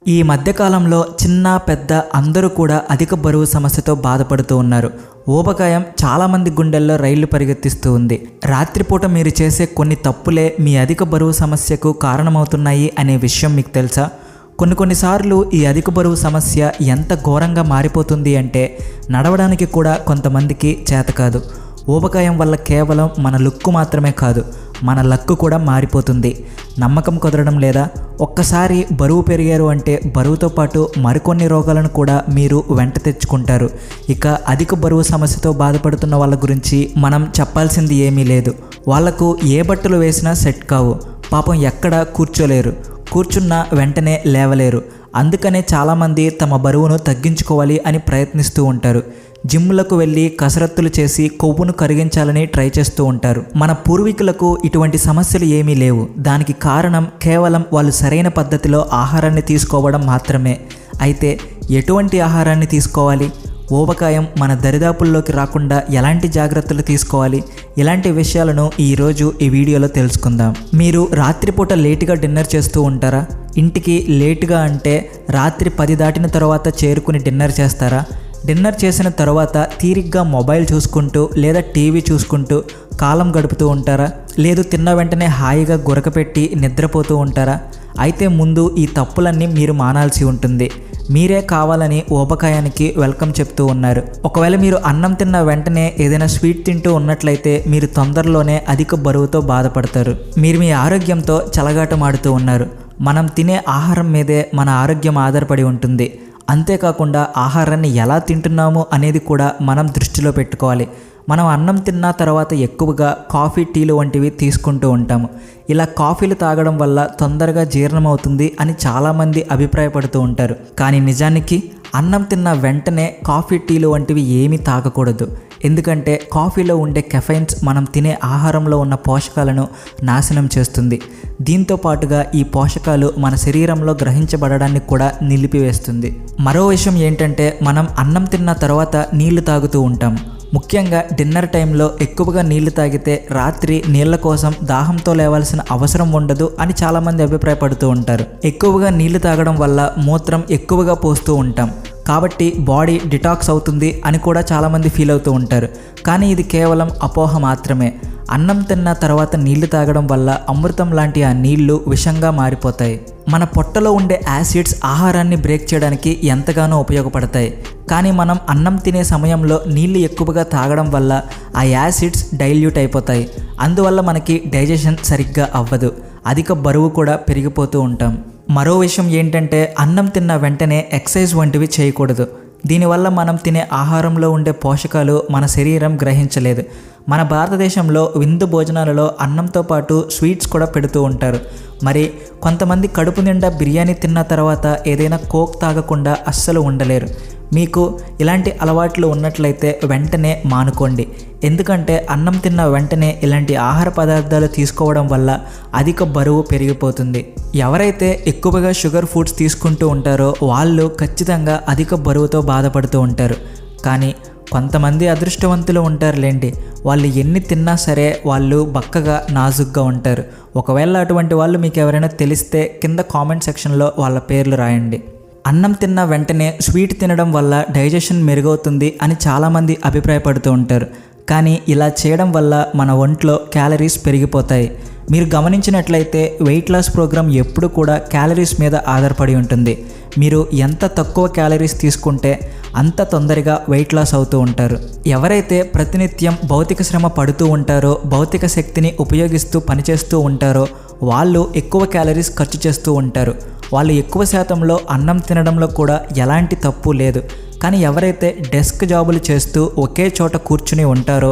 ఈ మధ్యకాలంలో చిన్న పెద్ద అందరూ కూడా అధిక బరువు సమస్యతో బాధపడుతూ ఉన్నారు. ఊబకాయం చాలామంది గుండెల్లో రైళ్లు పరిగెత్తిస్తూ ఉంది. రాత్రిపూట మీరు చేసే కొన్ని తప్పులే మీ అధిక బరువు సమస్యకు కారణమవుతున్నాయి అనే విషయం మీకు తెలుసా? కొన్నిసార్లు ఈ అధిక బరువు సమస్య ఎంత ఘోరంగా మారిపోతుంది అంటే నడవడానికి కూడా కొంతమందికి చేత కాదు. ఊబకాయం వల్ల కేవలం మన లుక్కు మాత్రమే కాదు, మన లక్కు కూడా మారిపోతుంది. నమ్మకం కుదరడం లేదా? ఒక్కసారి బరువు పెరిగారు అంటే బరువుతో పాటు మరికొన్ని రోగాలను కూడా మీరు వెంట తెచ్చుకుంటారు. ఇక అధిక బరువు సమస్యతో బాధపడుతున్న వాళ్ళ గురించి మనం చెప్పాల్సింది ఏమీ లేదు. వాళ్లకు ఏ బట్టలు వేసినా సెట్ కావు. పాపం ఎక్కడ కూర్చోలేరు, కూర్చున్న వెంటనే లేవలేరు. అందుకనే చాలామంది తమ బరువును తగ్గించుకోవాలి అని ప్రయత్నిస్తూ ఉంటారు. జిమ్లకు వెళ్ళి కసరత్తులు చేసి కొవ్వును కరిగించాలని ట్రై చేస్తూ ఉంటారు. మన పూర్వీకులకు ఇటువంటి సమస్యలు ఏమీ లేవు. దానికి కారణం కేవలం వాళ్ళు సరైన పద్ధతిలో ఆహారాన్ని తీసుకోవడం మాత్రమే. అయితే ఎటువంటి ఆహారాన్ని తీసుకోవాలి? ఊబకాయం మన దరిదాపుల్లోకి రాకుండా ఎలాంటి జాగ్రత్తలు తీసుకోవాలి? ఇలాంటి విషయాలను ఈరోజు ఈ వీడియోలో తెలుసుకుందాం. మీరు రాత్రిపూట లేటుగా డిన్నర్ చేస్తూ ఉంటారా? ఇంటికి లేటుగా అంటే రాత్రి 10 దాటిన తర్వాత చేరుకుని డిన్నర్ చేస్తారా? డిన్నర్ చేసిన తర్వాత తీరిగ్గా మొబైల్ చూసుకుంటూ లేదా టీవీ చూసుకుంటూ కాలం గడుపుతూ ఉంటారా? లేదు తిన్న వెంటనే హాయిగా గురకపెట్టి నిద్రపోతూ ఉంటారా? అయితే ముందు ఈ తప్పులన్నీ మీరు మానాల్సి ఉంటుంది. మీరే కావాలని ఊబకాయానికి వెల్కమ్ చెప్తూ ఉన్నారు. ఒకవేళ మీరు అన్నం తిన్న వెంటనే ఏదైనా స్వీట్ తింటూ ఉన్నట్లయితే మీరు తొందరలోనే అధిక బరువుతో బాధపడతారు. మీరు మీ ఆరోగ్యంతో చెలగాటమాడుతూ ఉన్నారు. మనం తినే ఆహారం మీదే మన ఆరోగ్యం ఆధారపడి ఉంటుంది. అంతేకాకుండా ఆహారాన్ని ఎలా తింటున్నాము అనేది కూడా మనం దృష్టిలో పెట్టుకోవాలి. మనం అన్నం తిన్న తర్వాత ఎక్కువగా కాఫీ, టీలు వంటివి తీసుకుంటూ ఉంటాము. ఇలా కాఫీలు తాగడం వల్ల తొందరగా జీర్ణమవుతుంది అని చాలామంది అభిప్రాయపడుతూ ఉంటారు. కానీ నిజానికి అన్నం తిన్న వెంటనే కాఫీ, టీలు వంటివి ఏమీ తాగకూడదు. ఎందుకంటే కాఫీలో ఉండే కెఫైన్స్ మనం తినే ఆహారంలో ఉన్న పోషకాలను నాశనం చేస్తుంది. దీంతో పాటుగా ఈ పోషకాలు మన శరీరంలో గ్రహించబడడాన్ని కూడా నిలిపివేస్తుంది. మరో విషయం ఏంటంటే మనం అన్నం తిన్న తర్వాత నీళ్లు తాగుతూ ఉంటాం. ముఖ్యంగా డిన్నర్ టైంలో ఎక్కువగా నీళ్లు తాగితే రాత్రి నీళ్ల కోసం దాహంతో లేవాల్సిన అవసరం ఉండదు అని చాలామంది అభిప్రాయపడుతూ ఉంటారు. ఎక్కువగా నీళ్లు తాగడం వల్ల మూత్రం ఎక్కువగా పోస్తూ ఉంటాం కాబట్టి బాడీ డిటాక్స్ అవుతుంది అని కూడా చాలామంది ఫీల్ అవుతూ ఉంటారు. కానీ ఇది కేవలం అపోహ మాత్రమే. అన్నం తిన్న తర్వాత నీళ్లు తాగడం వల్ల అమృతం లాంటి ఆ నీళ్లు విషంగా మారిపోతాయి. మన పొట్టలో ఉండే యాసిడ్స్ ఆహారాన్ని బ్రేక్ చేయడానికి ఎంతగానో ఉపయోగపడతాయి. కానీ మనం అన్నం తినే సమయంలో నీళ్లు ఎక్కువగా తాగడం వల్ల ఆ యాసిడ్స్ డైల్యూట్ అయిపోతాయి. అందువల్ల మనకి డైజెషన్ సరిగ్గా అవ్వదు. అధిక బరువు కూడా పెరిగిపోతూ ఉంటాం. మరో విషయం ఏంటంటే అన్నం తిన్న వెంటనే ఎక్సర్సైజ్ వంటివి చేయకూడదు. దీనివల్ల మనం తినే ఆహారంలో ఉండే పోషకాలు మన శరీరం గ్రహించలేదు. మన భారతదేశంలో విందు భోజనాలలో అన్నంతో పాటు స్వీట్స్ కూడా పెడుతూ ఉంటారు. మరి కొంతమంది కడుపు నిండా బిర్యానీ తిన్న తర్వాత ఏదైనా కోక్ తాగకుండా అస్సలు ఉండలేరు. మీకు ఇలాంటి అలవాట్లు ఉన్నట్లయితే వెంటనే మానుకోండి. ఎందుకంటే అన్నం తిన్న వెంటనే ఇలాంటి ఆహార పదార్థాలు తీసుకోవడం వల్ల అధిక బరువు పెరిగిపోతుంది. ఎవరైతే ఎక్కువగా షుగర్ ఫుడ్స్ తీసుకుంటూ ఉంటారో వాళ్ళు ఖచ్చితంగా అధిక బరువుతో బాధపడుతూ ఉంటారు. కానీ కొంతమంది అదృష్టవంతులు ఉంటారులేండి. వాళ్ళు ఎన్ని తిన్నా సరే వాళ్ళు బక్కగా నాజుగ్గా ఉంటారు. ఒకవేళ అటువంటి వాళ్ళు మీకు ఎవరైనా తెలిస్తే కింద కామెంట్ సెక్షన్లో వాళ్ళ పేర్లు రాయండి. అన్నం తిన్న వెంటనే స్వీట్ తినడం వల్ల డైజెషన్ మెరుగవుతుంది అని చాలామంది అభిప్రాయపడుతూ ఉంటారు. కానీ ఇలా చేయడం వల్ల మన ఒంట్లో క్యాలరీస్ పెరిగిపోతాయి. మీరు గమనించినట్లయితే వెయిట్ లాస్ ప్రోగ్రామ్ ఎప్పుడు కూడా క్యాలరీస్ మీద ఆధారపడి ఉంటుంది. మీరు ఎంత తక్కువ క్యాలరీస్ తీసుకుంటే అంత తొందరగా వెయిట్ లాస్ అవుతూ ఉంటారు. ఎవరైతే ప్రతినిత్యం భౌతిక శ్రమ పడుతూ ఉంటారో, భౌతిక శక్తిని ఉపయోగిస్తూ పనిచేస్తూ ఉంటారో వాళ్ళు ఎక్కువ క్యాలరీస్ ఖర్చు చేస్తూ ఉంటారు. వాళ్ళు ఎక్కువ శాతంలో అన్నం తినడంలో కూడా ఎలాంటి తప్పు లేదు. కానీ ఎవరైతే డెస్క్ జాబులు చేస్తూ ఒకే చోట కూర్చుని ఉంటారో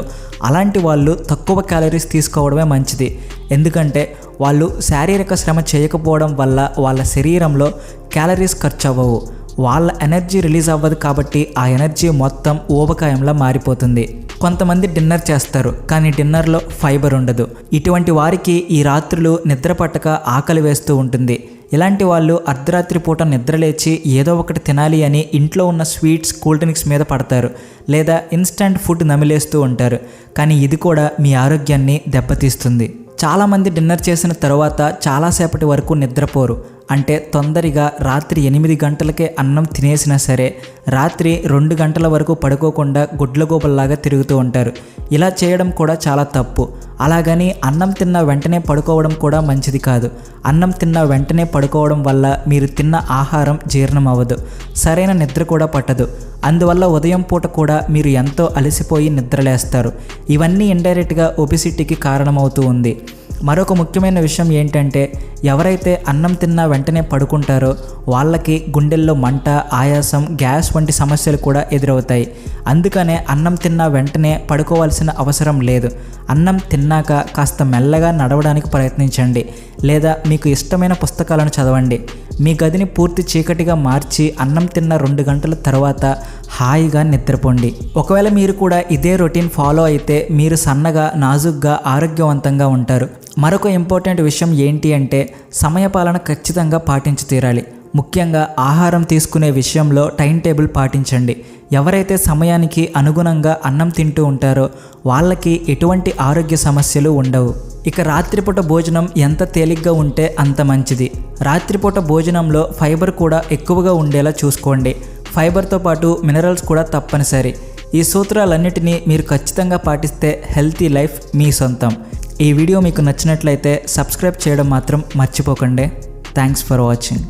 అలాంటి వాళ్ళు తక్కువ క్యాలరీస్ తీసుకోవడమే మంచిది. ఎందుకంటే వాళ్ళు శారీరక శ్రమ చేయకపోవడం వల్ల వాళ్ళ శరీరంలో క్యాలరీస్ ఖర్చు అవ్వవు. వాళ్ళ ఎనర్జీ రిలీజ్ అవ్వదు కాబట్టి ఆ ఎనర్జీ మొత్తం ఊబకాయంలా మారిపోతుంది. కొంతమంది డిన్నర్ చేస్తారు కానీ డిన్నర్లో ఫైబర్ ఉండదు. ఇటువంటి వారికి ఈ రాత్రులు నిద్ర పట్టక ఆకలి వేస్తూ ఉంటుంది. ఇలాంటి వాళ్ళు అర్ధరాత్రి పూట నిద్రలేచి ఏదో ఒకటి తినాలి అని ఇంట్లో ఉన్న స్వీట్స్, కూల్ డ్రింక్స్ మీద పడతారు లేదా ఇన్స్టంట్ ఫుడ్ నమిలేస్తూ ఉంటారు. కానీ ఇది కూడా మీ ఆరోగ్యాన్ని దెబ్బతీస్తుంది. చాలామంది డిన్నర్ చేసిన తర్వాత చాలాసేపటి వరకు నిద్రపోరు. అంటే తొందరగా రాత్రి 8 గంటలకే అన్నం తినేసినా సరే రాత్రి 2 గంటల వరకు పడుకోకుండా గుడ్లగూబల్లాగా తిరుగుతూ ఉంటారు. ఇలా చేయడం కూడా చాలా తప్పు. అలాగని అన్నం తిన్న వెంటనే పడుకోవడం కూడా మంచిది కాదు. అన్నం తిన్న వెంటనే పడుకోవడం వల్ల మీరు తిన్న ఆహారం జీర్ణం అవ్వదు, సరైన నిద్ర కూడా పట్టదు. అందువల్ల ఉదయం పూట కూడా మీరు ఎంతో అలసిపోయి నిద్రలేస్తారు. ఇవన్నీ ఇండైరెక్ట్గా ఒబిసిటీకి కారణమవుతూ ఉంది. మరొక ముఖ్యమైన విషయం ఏంటంటే ఎవరైతే అన్నం తిన్నా వెంటనే పడుకుంటారో వాళ్ళకి గుండెల్లో మంట, ఆయాసం, గ్యాస్ వంటి సమస్యలు కూడా ఎదురవుతాయి. అందుకనే అన్నం తిన్నా వెంటనే పడుకోవాల్సిన అవసరం లేదు. అన్నం తిన్నాక కాస్త మెల్లగా నడవడానికి ప్రయత్నించండి, లేదా మీకు ఇష్టమైన పుస్తకాలను చదవండి. మీ గదిని పూర్తి చీకటిగా మార్చి అన్నం తిన్న 2 గంటల తర్వాత హాయిగా నిద్రపోండి. ఒకవేళ మీరు కూడా ఇదే రొటీన్ ఫాలో అయితే మీరు సన్నగా, నాజుగ్గా, ఆరోగ్యవంతంగా ఉంటారు. మరొక ఇంపార్టెంట్ విషయం ఏంటి అంటే సమయపాలన ఖచ్చితంగా పాటించి తీరాలి. ముఖ్యంగా ఆహారం తీసుకునే విషయంలో టైం టేబుల్ పాటించండి. ఎవరైతే సమయానికి అనుగుణంగా అన్నం తింటూ ఉంటారో వాళ్ళకి ఎటువంటి ఆరోగ్య సమస్యలు ఉండవు. ఇక రాత్రిపూట భోజనం ఎంత తేలిగ్గా ఉంటే అంత మంచిది. రాత్రిపూట భోజనంలో ఫైబర్ కూడా ఎక్కువగా ఉండేలా చూసుకోండి. ఫైబర్తో పాటు మినరల్స్ కూడా తప్పనిసరి. ఈ సూత్రాలన్నిటినీ మీరు ఖచ్చితంగా పాటిస్తే హెల్తీ లైఫ్ మీ సొంతం. ఈ వీడియో మీకు నచ్చినట్లయితే సబ్స్క్రైబ్ చేయడం మాత్రం మర్చిపోకండి. Thanks for watching.